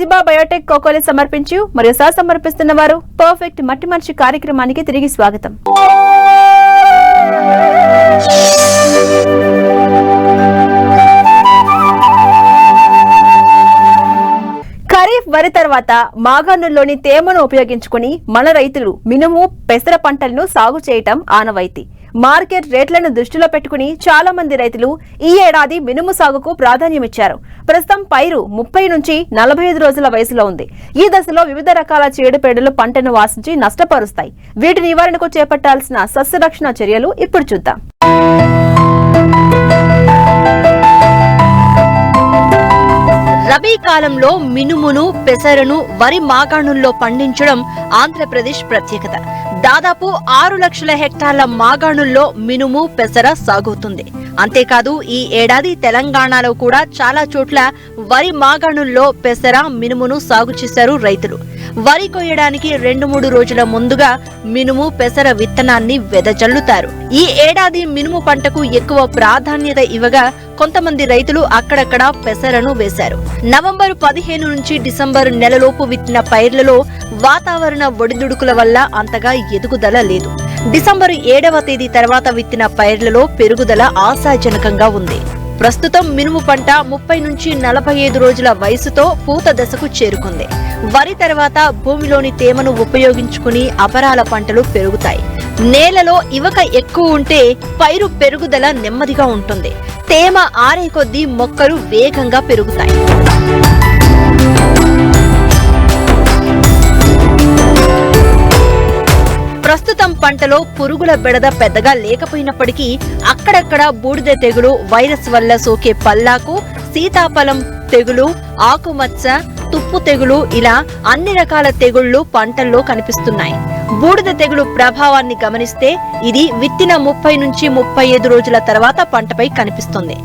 ప్రతిభా Biotech కోకోలి సమర్పించు మరియు సమర్పిస్తున్న వారు పర్ఫెక్ట్ మట్టి మనిషి కార్యక్రమానికి తిరిగి స్వాగతం. ఖరీఫ్ వరి తర్వాత మాగాణుల్లోని తేమను ఉపయోగించుకుని మన రైతులు మినుము పెసర పంటలను సాగు చేయటం ఆనవాయితీ. మార్కెట్ రేట్లను దృష్టిలో పెట్టుకుని చాలా మంది రైతులు ఈ ఏడాది మినుము సాగుకు ప్రాధాన్యమిచ్చారు. ప్రస్తుతం పైరు 30 నుంచి 45 రోజుల వయసులో ఉంది. ఈ దశలో వివిధ రకాల చీడపీడలు పంటను ఆశించి నష్టపరుస్తాయి. వీటి నివారణకు చేపట్టాల్సిన సస్యరక్షణ చర్యలు ఇప్పుడు చూద్దాం. రబీ కాలంలో మినుమును పెసరను వరి మాగాణుల్లో పండించడం ఆంధ్రప్రదేశ్ ప్రత్యేకత. దాదాపు 6 లక్షల హెక్టార్ల మాగాణుల్లో మినుము పెసర సాగుతుంది. అంతేకాదు ఈ ఏడాది తెలంగాణలో కూడా చాలా చోట్ల వరి మాగాణుల్లో పెసర మినుమును సాగు చేశారు రైతులు. వరి కొయ్యడానికి 2-3 రోజుల ముందుగా మినుము పెసర విత్తనాన్ని వెదజల్లుతారు. ఈ ఏడాది మినుము పంటకు ఎక్కువ ప్రాధాన్యత ఇవ్వగా కొంతమంది రైతులు అక్కడక్కడ పెసరను వేశారు. నవంబర్ 15 నుంచి డిసెంబర్ నెలలోపు విత్తిన పైర్లలో వాతావరణ ఒడిదుడుకుల వల్ల అంతగా ఎదుగుదల లేదు. డిసెంబర్ 7వ తేదీ తర్వాత విత్తిన పైర్లలో పెరుగుదల ఆశాజనకంగా ఉంది. ప్రస్తుతం మినుము పంట 30 నుంచి 45 రోజుల వయసుతో పూత దశకు చేరుకుంది. వరి తర్వాత భూమిలోని తేమను ఉపయోగించుకుని అపరాల పంటలు పెరుగుతాయి. నేలలో ఇవక ఎక్కువ ఉంటే పైరు పెరుగుదల నెమ్మదిగా ఉంటుంది. తేమ ఆరే కొద్దీ మొక్కలు వేగంగా పెరుగుతాయి. ప్రస్తుతం పంటలో పురుగుల బెడద పెద్దగా లేకపోయినప్పటికీ అక్కడక్కడ బూడిద తెగులు, వైరస్ వల్ల సోకే పల్లాకు, సీతాఫలం తెగులు, ఆకుమచ్చ, తుప్పు తెగులు ఇలా అన్ని రకాల తెగుళ్లు పంటల్లో కనిపిస్తున్నాయి. బూడిద తెగులు ప్రభావాన్ని గమనిస్తే ఇది విత్తిన 30 నుంచి 35 రోజుల తర్వాత పంటపై కనిపిస్తుంది.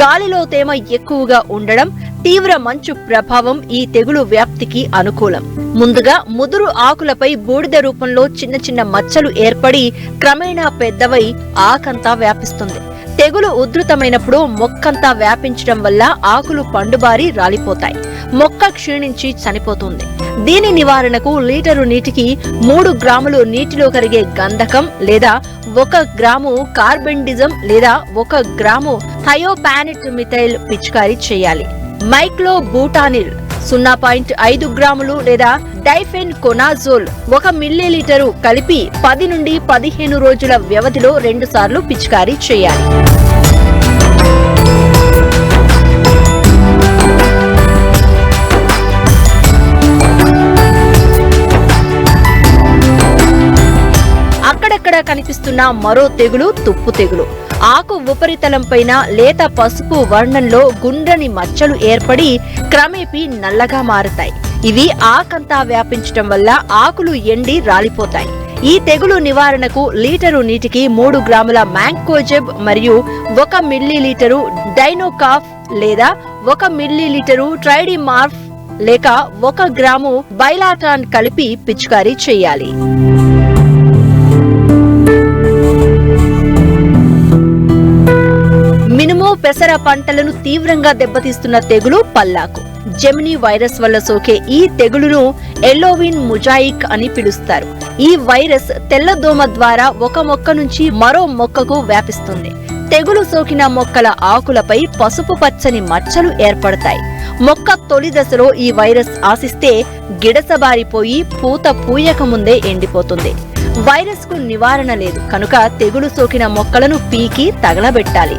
గాలిలో తేమ ఎక్కువగా ఉండడం, తీవ్ర మంచు ప్రభావం ఈ తెగులు వ్యాప్తికి అనుకూలం. ముందుగా ముదురు ఆకులపై బూడిద రూపంలో చిన్న చిన్న మచ్చలు ఏర్పడి క్రమేణా పెద్దవై ఆకంతా వ్యాపిస్తుంది. తెగులు ఉధృతమైనప్పుడు మొక్కంతా వ్యాపించడం వల్ల ఆకులు పండుబారి రాలిపోతాయి. మొక్క క్షీణించి చనిపోతుంది. దీని నివారణకు లీటరు నీటికి 3 గ్రాములు నీటిలో కరిగే గంధకం లేదా 1 గ్రాము కార్బెండిజం లేదా 1 గ్రాము థయోపానిట్ మిథైల్ పిచికారీ చేయాలి. మైక్లో బూటానిల్ 0.5 గ్రాములు లేదా డైఫెన్ కొనాజోల్ 1 మిల్లీలీటరు కలిపి 10 నుండి 15 రోజుల వ్యవధిలో 2 సార్లు పిచికారీ చేయాలి. అక్కడక్కడ కనిపిస్తున్న మరో తెగులు తుప్పు తెగులు. ఆకు ఉపరితలం పైన లేత పసుపు వర్ణంలో గుండ్రని మచ్చలు ఏర్పడి క్రమేపీ నల్లగా మారుతాయి. ఇవి ఆకంతా వ్యాపించటం వల్ల ఆకులు ఎండి రాలిపోతాయి. ఈ తెగులు నివారణకు లీటరు నీటికి 3 గ్రాముల మ్యాంకోజెబ్ మరియు 1 మిల్లీలీటరు డైనోకాఫ్ లేదా 1 మిల్లీలీటరు ట్రైడిమార్ఫ్ లేక 1 గ్రాము బైలాటాన్ కలిపి పిచికారీ చేయాలి. మినుము పెసర పంటలను తీవ్రంగా దెబ్బతీస్తున్న తెగులు పల్లాకు. జెమిని వైరస్ వల్ల సోకే ఈ తెగులును ఎల్లోవిన్ ముజాయిక్ అని పిలుస్తారు. ఈ వైరస్ తెల్లదోమ ద్వారా ఒక మొక్క నుంచి మరో మొక్కకు వ్యాపిస్తుంది. తెగులు సోకిన మొక్కల ఆకులపై పసుపు పచ్చని మచ్చలు ఏర్పడతాయి. మొక్క తొలి దశలో ఈ వైరస్ ఆశిస్తే గిడసబారిపోయి పూత పూయక ముందే ఎండిపోతుంది. వైరస్ కు నివారణ లేదు కనుక తెగులు సోకిన మొక్కలను పీకి తగలబెట్టాలి.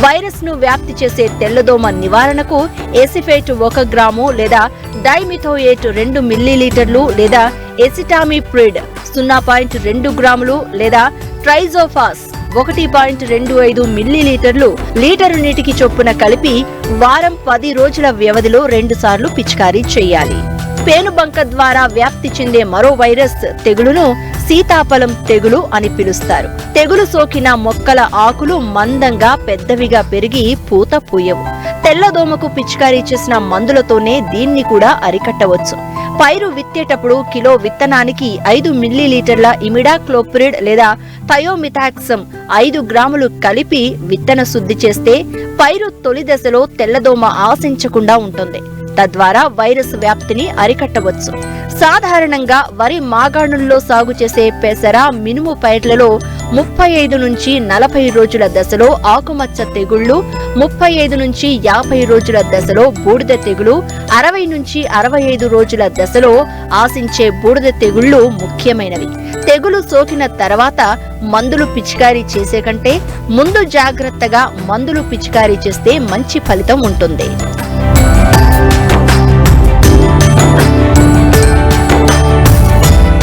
వైరస్ ను వ్యాప్తి చేసే తెల్లదోమ నివారణకు ఎసిఫేట్ 1 గ్రాము లేదా డైమిథోయేట్ 2 మిల్లీలీటర్లు లేదా ఎసిటామిప్రిడ్ 0.2 గ్రాములు లేదా ట్రైజోఫాస్ 1.25 మిల్లీలీటర్లు లీటరు నీటికి చొప్పున కలిపి వారం 10 రోజుల వ్యవధిలో 2 సార్లు పిచికారీ చేయాలి. పేనుబంక ద్వారా వ్యాప్తి చెందే మరో వైరస్ తెగులును సీతాఫలం తెగులు అని పిలుస్తారు. తెగులు సోకిన మొక్కల ఆకులు మందంగా పెద్దవిగా పెరిగి పూత పూయవు. తెల్లదోమకు పిచికారీ చేసిన మందులతోనే దీన్ని కూడా అరికట్టవచ్చు. పైరు విత్తేటప్పుడు కిలో విత్తనానికి 5 మిల్లీలీటర్ల ఇమిడాక్లోప్రిడ్ లేదా థయోమిథాక్సమ్ 5 గ్రాములు కలిపి విత్తన శుద్ధి చేస్తే పైరు తొలి దశలో తెల్లదోమ ఆశించకుండా ఉంటుంది. తద్వారా వైరస్ వ్యాప్తిని అరికట్టవచ్చు. సాధారణంగా వరి మాగాణుల్లో సాగు చేసే పెసర, మినుము పైర్లలో 35 నుంచి 40 రోజుల దశలో ఆకుమచ్చ తెగుళ్లు, 35 నుంచి 50 రోజుల దశలో బూడిద తెగులు, 60 నుంచి 65 రోజుల దశలో ఆశించే బూడిద తెగుళ్లు ముఖ్యమైనవి. తెగులు సోకిన తర్వాత మందులు పిచికారీ చేసే కంటే ముందు జాగ్రత్తగా మందులు పిచికారీ చేస్తే మంచి ఫలితం ఉంటుంది.